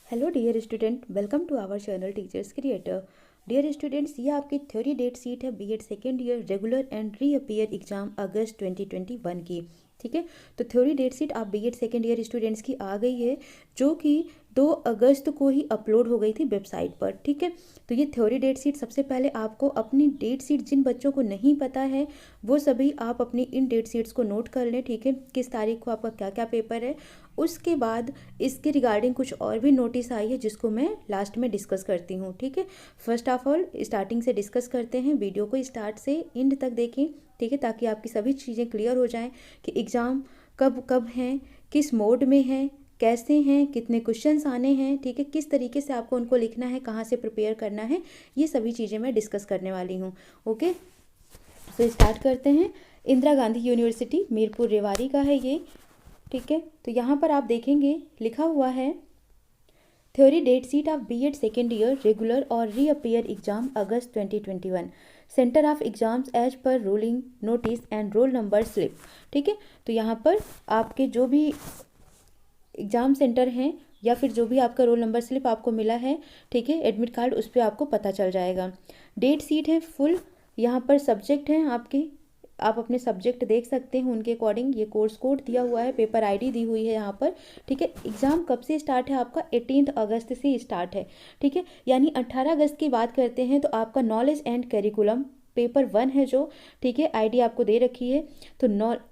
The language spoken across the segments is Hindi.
Hello dear student, welcome to our channel teachers creator. Dear students, ये आपकी थ्योरी डेट सीट है BEd second year regular and reappear exam August 2021 की। ठीक है, तो थ्योरी डेट सीट आप बीएड सेकेंड ईयर स्टूडेंट्स की आ गई है, जो कि 2 अगस्त को ही अपलोड हो गई थी वेबसाइट पर। ठीक है, तो ये थ्योरी डेट सीट सबसे पहले आपको अपनी डेट सीट, जिन बच्चों को नहीं पता है वो सभी आप अपनी इन डेट सीट्स को नोट कर लें। ठीक है, किस तारीख को आपका क्या क्या पेपर है। उसके बाद इसके रिगार्डिंग कुछ और भी नोटिस आई है जिसको मैं लास्ट में डिस्कस करती हूँ। ठीक है, फर्स्ट ऑफ ऑल स्टार्टिंग से डिस्कस करते हैं, वीडियो को स्टार्ट से एंड तक देखें। ठीक है, ताकि आपकी सभी चीज़ें क्लियर हो जाएं कि एग्ज़ाम कब कब हैं, किस मोड में हैं, कैसे हैं, कितने क्वेश्चंस आने हैं। ठीक है, किस तरीके से आपको उनको लिखना है, कहाँ से प्रिपेयर करना है, ये सभी चीज़ें मैं डिस्कस करने वाली हूँ। ओके, तो स्टार्ट करते हैं। इंदिरा गांधी यूनिवर्सिटी मीरपुर रेवाड़ी का है ये। ठीक है, तो यहाँ पर आप देखेंगे लिखा हुआ है theory date sheet of BEd second year regular और reappear exam August 2021, centre of exams as per ruling notice and roll number slip. ठीक है, तो यहाँ पर आपके जो भी एग्ज़ाम सेंटर हैं या फिर जो भी आपका रोल नंबर स्लिप आपको मिला है, ठीक है, एडमिट कार्ड, उस पर आपको पता चल जाएगा। डेट सीट है फुल। यहाँ पर सब्जेक्ट हैं आपके, आप अपने सब्जेक्ट देख सकते हैं उनके अकॉर्डिंग। ये कोर्स कोड दिया हुआ है, पेपर आईडी दी हुई है यहाँ पर। ठीक है, एग्ज़ाम कब से स्टार्ट है आपका? 18 अगस्त से स्टार्ट है। ठीक है, यानी 18 अगस्त की बात करते हैं तो आपका नॉलेज एंड करिकुलम पेपर 1 है जो, ठीक है, आईडी आपको दे रखी है। तो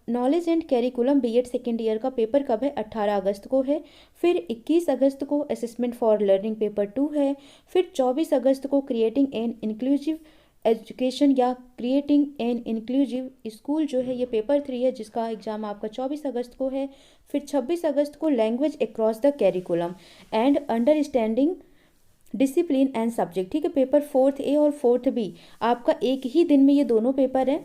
knowledge and curriculum B Ed second year का पेपर कब है? 18 अगस्त को है। फिर 21 अगस्त को असेसमेंट फॉर लर्निंग पेपर 2 है। फिर 24 अगस्त को क्रिएटिंग एन इंक्लूसिव एजुकेशन या क्रिएटिंग एन इंक्लूसिव स्कूल जो है, ये पेपर 3 है जिसका एग्जाम आपका 24 अगस्त को है। फिर 26 अगस्त को language across the curriculum and understanding discipline and subject. ठीक है, पेपर 4th ए और 4th बी आपका एक ही दिन में ये दोनों पेपर हैं।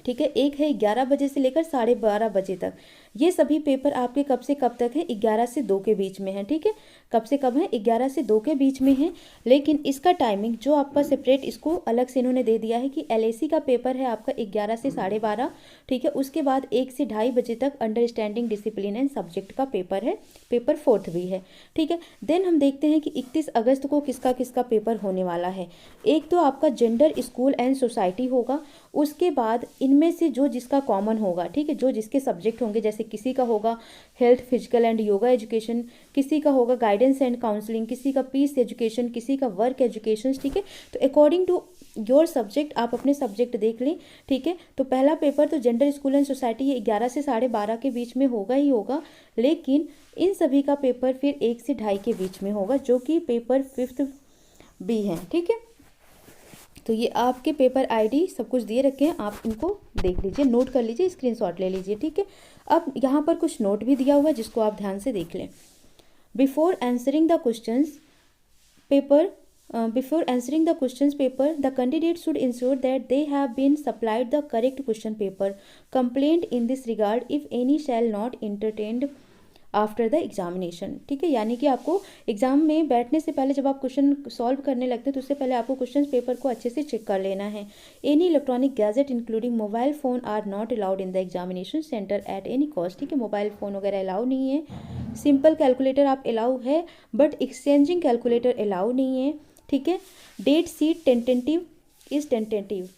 ठीक है, एक है 11 बजे से लेकर 12:30 बजे तक। ये सभी पेपर आपके कब से कब तक है? 11 से 2 के बीच में है। ठीक है, कब से कब है? 11 से 2 के बीच में है। लेकिन इसका टाइमिंग जो आपका सेपरेट, इसको अलग से इन्होंने दे दिया है कि एलएसी का पेपर है आपका 11 से 12:30। ठीक है, उसके बाद 1 से 2:30 बजे तक अंडरस्टैंडिंग डिसिप्लिन एंड सब्जेक्ट का पेपर है, पेपर 4th भी है। ठीक है, देन हम देखते हैं कि 31 अगस्त को किसका किसका पेपर होने वाला है। एक तो आपका जेंडर स्कूल एंड सोसाइटी होगा। उसके बाद इनमें से जो जिसका कॉमन होगा, ठीक है, जो जिसके सब्जेक्ट होंगे, जैसे किसी का होगा health physical and yoga education, किसी का होगा गाइडेंस एंड काउंसलिंग, किसी का पीस एजुकेशन, किसी का वर्क एजुकेशन। ठीक है, तो अकॉर्डिंग टू योर सब्जेक्ट आप अपने सब्जेक्ट देख लें। ठीक है, तो पहला पेपर तो जेंडर स्कूल एंड सोसाइटी ये 11 से 12:30 के बीच में होगा ही होगा। लेकिन इन सभी का पेपर फिर 1 से 2:30 के बीच में होगा, जो कि पेपर 5th बी है। ठीक है, तो ये आपके पेपर आईडी सब कुछ दिए रखे हैं, आप इनको देख लीजिए, नोट कर लीजिए, स्क्रीनशॉट ले लीजिए। ठीक है, अब यहाँ पर कुछ नोट भी दिया हुआ है जिसको आप ध्यान से देख लें। Before answering the questions paper the candidate should ensure that they have been supplied the correct question paper. Complaint in this regard, if any, shall not entertained after the examination. ठीक है, यानी कि आपको एग्जाम में बैठने से पहले जब आप क्वेश्चन सॉल्व करने लगते हैं तो उससे पहले आपको क्वेश्चन पेपर को अच्छे से चेक कर लेना है। Any electronic gadget including mobile phone are not allowed in the examination centre at any cost. ठीक है, मोबाइल फ़ोन वगैरह अलाउ नहीं है। सिंपल कैलकुलेटर आप अलाउ है, बट एक्सचेंजिंग कैलकुलेटर अलाउ नहीं है। ठीक है, date sheet tentative is tentative.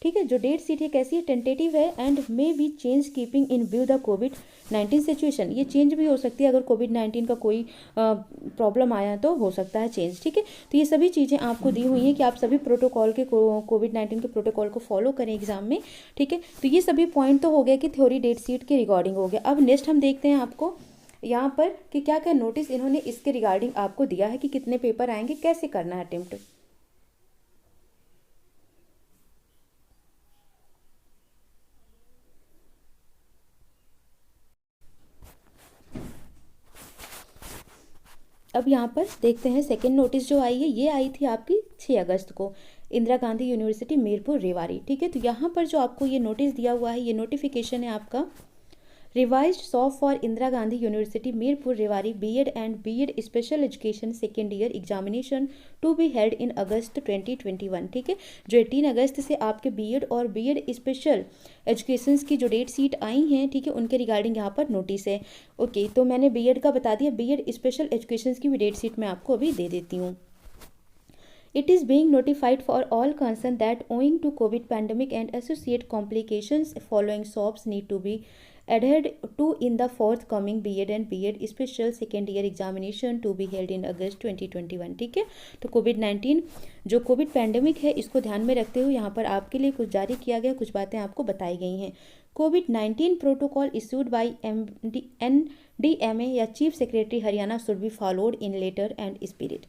ठीक है, जो डेट सीट है कैसी है? टेंटेटिव है and may be change keeping in view the covid situation. ये चेंज भी हो सकती है, अगर कोविड-19 का कोई प्रॉब्लम आया तो हो सकता है चेंज। ठीक है, तो ये सभी चीज़ें आपको दी हुई हैं कि आप सभी प्रोटोकॉल के कोविड-19 के प्रोटोकॉल को फॉलो करें एग्जाम में। ठीक है, तो ये सभी पॉइंट तो हो गया कि थ्योरी डेट सीट के रिगार्डिंग हो गया। अब नेक्स्ट हम देखते हैं आपको यहाँ पर कि क्या क्या नोटिस इन्होंने इसके रिगार्डिंग आपको दिया है कि कितने पेपर आएंगे, कैसे करना है अटेम्प्ट। अब यहाँ पर देखते हैं सेकेंड नोटिस जो आई है, ये आई थी आपकी 6 अगस्त को, इंदिरा गांधी यूनिवर्सिटी मीरपुर रेवाड़ी। ठीक है, तो यहाँ पर जो आपको ये नोटिस दिया हुआ है, ये नोटिफिकेशन है आपका revised SOP for Indira Gandhi university Mirpur Rewari BEd and BEd special education second year examination to be held in August 2021। ठीक है, जो 18 अगस्त से आपके बीएड और बीएड स्पेशल एजुकेशन की जो डेट सीट आई हैं, ठीक है, उनके रिगार्डिंग यहाँ पर नोटिस है। ओके, तो मैंने बीएड का बता दिया, बीएड स्पेशल एजुकेशन की भी डेट सीट मैं आपको अभी दे देती हूँ। It is being notified for all concerned that owing to COVID pandemic and associated complications, following SOPs need to be adhered to in the forthcoming BEd and BEd special second year examination to be held in August 2021। ठीक है, तो COVID-19 जो कोविड पैंडेमिक है, इसको ध्यान में रखते हुए यहाँ पर आपके लिए कुछ जारी किया गया, कुछ बातें आपको बताई गई हैं। COVID-19 protocol issued by NDMA या chief secretary Haryana should be followed in letter and spirit.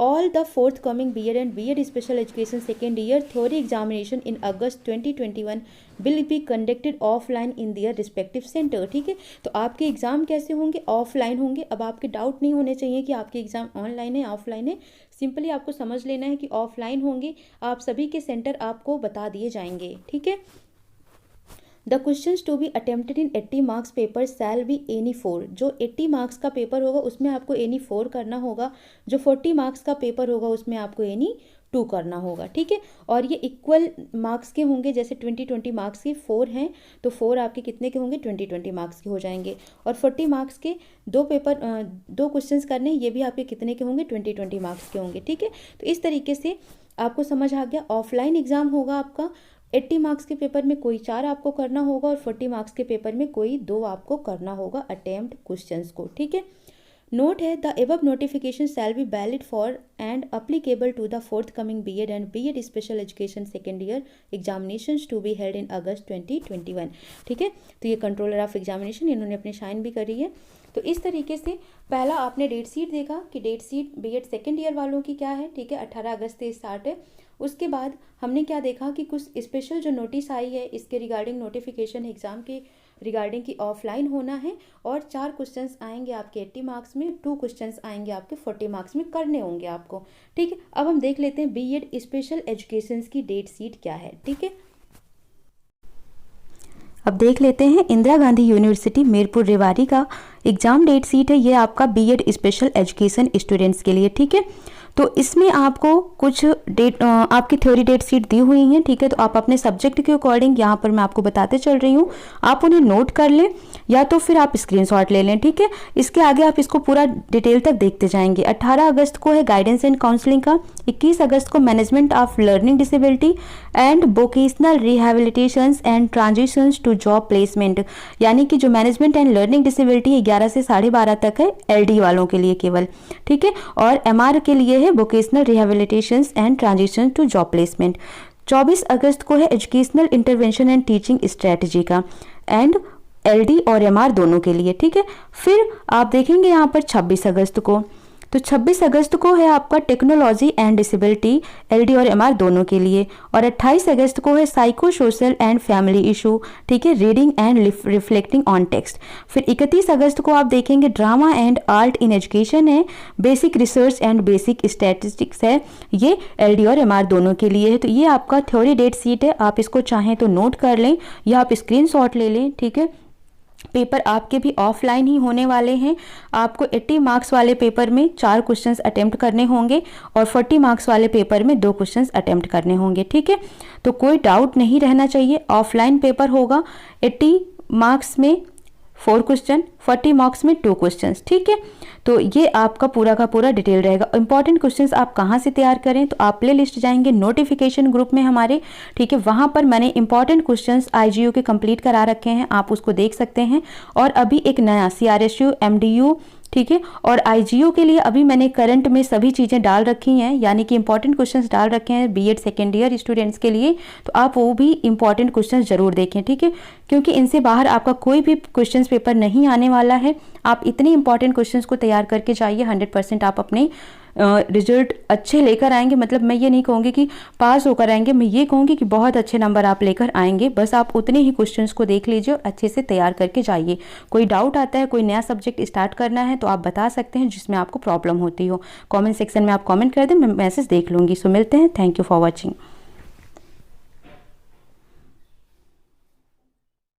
All the forthcoming BEd and BEd Special Education Second Year Theory Examination in August 2021 will be conducted offline in their respective center। ठीक है, तो आपके एग्ज़ाम कैसे होंगे? ऑफलाइन होंगे। अब आपके डाउट नहीं होने चाहिए कि आपके एग्ज़ाम ऑनलाइन है ऑफलाइन है, सिंपली आपको समझ लेना है कि ऑफलाइन होंगे। आप सभी के सेंटर आपको बता दिए जाएंगे। ठीक है, the questions to be attempted in 80 marks paper shall be any 4। जो 80 मार्क्स का पेपर होगा उसमें आपको एनी 4 करना होगा, जो 40 मार्क्स का पेपर होगा उसमें आपको एनी 2 करना होगा। ठीक है, और ये इक्वल मार्क्स के होंगे, जैसे 20 मार्क्स के 4 हैं तो 4 आपके कितने के होंगे? 20 मार्क्स के हो जाएंगे। और 40 मार्क्स के दो क्वेश्चंस करने, ये भी आपके कितने के होंगे? 20 मार्क्स के होंगे। ठीक है, तो इस तरीके से आपको समझ आ गया। ऑफलाइन एग्जाम होगा आपका, 80 मार्क्स के पेपर में कोई 4 आपको करना होगा और 40 मार्क्स के पेपर में कोई 2 आपको करना होगा अटेम्प्ट क्वेश्चंस को। ठीक है, नोट है the above notification shall be valid for and applicable to the forthcoming BEd and BEd special education second year examinations to be held in August 2021। ठीक है, तो ये कंट्रोलर ऑफ एग्जामिनेशन इन्होंने अपनी साइन भी करी है। तो इस तरीके से पहला आपने डेट सीट देखा कि date sheet B Ed second year वालों की क्या है। ठीक है, 18 अगस्त से स्टार्ट है। उसके बाद हमने क्या देखा कि कुछ स्पेशल जो नोटिस आई है इसके रिगार्डिंग नोटिफिकेशन एग्जाम के रिगार्डिंग की ऑफलाइन होना है, और 4 क्वेश्चंस आएंगे आपके 80 मार्क्स में, 2 क्वेश्चंस आएंगे आपके 40 मार्क्स में करने होंगे आपको। ठीक है, अब हम देख लेते हैं बीएड स्पेशल एजुकेशन की डेट सीट क्या है। ठीक है, अब देख लेते हैं इंदिरा गांधी यूनिवर्सिटी मीरपुर रेवाड़ी का एग्जाम डेट सीट है। ये आपका बीएड स्पेशल एजुकेशन स्टूडेंट्स के लिए। ठीक है, तो इसमें आपको कुछ डेट आपकी थ्योरी डेट सीट दी हुई हैं। ठीक है, तो आप अपने सब्जेक्ट के अकॉर्डिंग यहाँ पर मैं आपको बताते चल रही हूँ, आप उन्हें नोट कर लें या तो फिर आप स्क्रीनशॉट ले लें। ठीक है, इसके आगे आप इसको पूरा डिटेल तक देखते जाएंगे। 18 अगस्त को है गाइडेंस एंड काउंसलिंग का, 21 अगस्त को management of learning disability and vocational rehabilitations and transitions to job placement, यानी कि जो मैनेजमेंट एंड लर्निंग डिसेबिलिटी 11 से 12:30 तक है एलडी वालों के लिए केवल। ठीक है, और एमआर के लिए है vocational rehabilitations and transition to job placement. 24 अगस्त को है educational intervention and teaching strategy का, एंड एलडी और एमआर दोनों के लिए। ठीक है, फिर आप देखेंगे यहाँ पर 26 अगस्त को, तो 26 अगस्त को है आपका टेक्नोलॉजी एंड डिसेबिलिटी एलडी और एमआर दोनों के लिए, और 28 अगस्त को है psycho social and family issue. ठीक है, reading and reflecting on text. फिर 31 अगस्त को आप देखेंगे drama and art in education है, basic research and basic statistics है, ये एलडी और एमआर दोनों के लिए है। तो ये आपका थ्योरी डेट सीट है, आप इसको चाहें तो नोट कर लें या आप स्क्रीनशॉट ले लें। ठीक है, पेपर आपके भी ऑफलाइन ही होने वाले हैं। आपको 80 मार्क्स वाले पेपर में 4 क्वेश्चंस अटेम्प्ट करने होंगे और 40 मार्क्स वाले पेपर में 2 क्वेश्चंस अटेम्प्ट करने होंगे। ठीक है, तो कोई डाउट नहीं रहना चाहिए। ऑफलाइन पेपर होगा, 80 मार्क्स में 4 क्वेश्चन, 40 मार्क्स में 2 क्वेश्चंस। ठीक है, तो ये आपका पूरा का पूरा डिटेल रहेगा। इंपॉर्टेंट क्वेश्चंस आप कहाँ से तैयार करें, तो आप प्ले लिस्ट जाएंगे नोटिफिकेशन ग्रुप में हमारे। ठीक है, वहाँ पर मैंने इंपॉर्टेंट क्वेश्चंस आईजीयू के कंप्लीट करा रखे हैं, आप उसको देख सकते हैं। और अभी एक नया सीआरएसयू एमडीयू, ठीक है, और आईजीयू के लिए अभी मैंने करंट में सभी चीज़ें डाल रखी हैं, यानी कि इंपॉर्टेंट क्वेश्चंस डाल रखे हैं बीएड सेकेंड ईयर स्टूडेंट्स के लिए, तो आप वो भी इंपॉर्टेंट क्वेश्चंस जरूर देखें। ठीक है, क्योंकि इनसे बाहर आपका कोई भी क्वेश्चंस पेपर नहीं आने वाला है। आप इतने इंपॉर्टेंट क्वेश्चंस को तैयार करके जाइए, 100% आप अपने रिजल्ट अच्छे लेकर आएंगे। मतलब मैं ये नहीं कहूँगी कि पास होकर आएंगे, मैं ये कहूँगी कि बहुत अच्छे नंबर आप लेकर आएंगे। बस आप उतने ही क्वेश्चंस को देख लीजिए और अच्छे से तैयार करके जाइए। कोई डाउट आता है, कोई नया सब्जेक्ट स्टार्ट करना है तो आप बता सकते हैं, जिसमें आपको प्रॉब्लम होती हो कमेंट सेक्शन में आप कमेंट कर दें, मैं मैसेज देख लूँगी। सो मिलते हैं, थैंक यू फॉर वॉचिंग।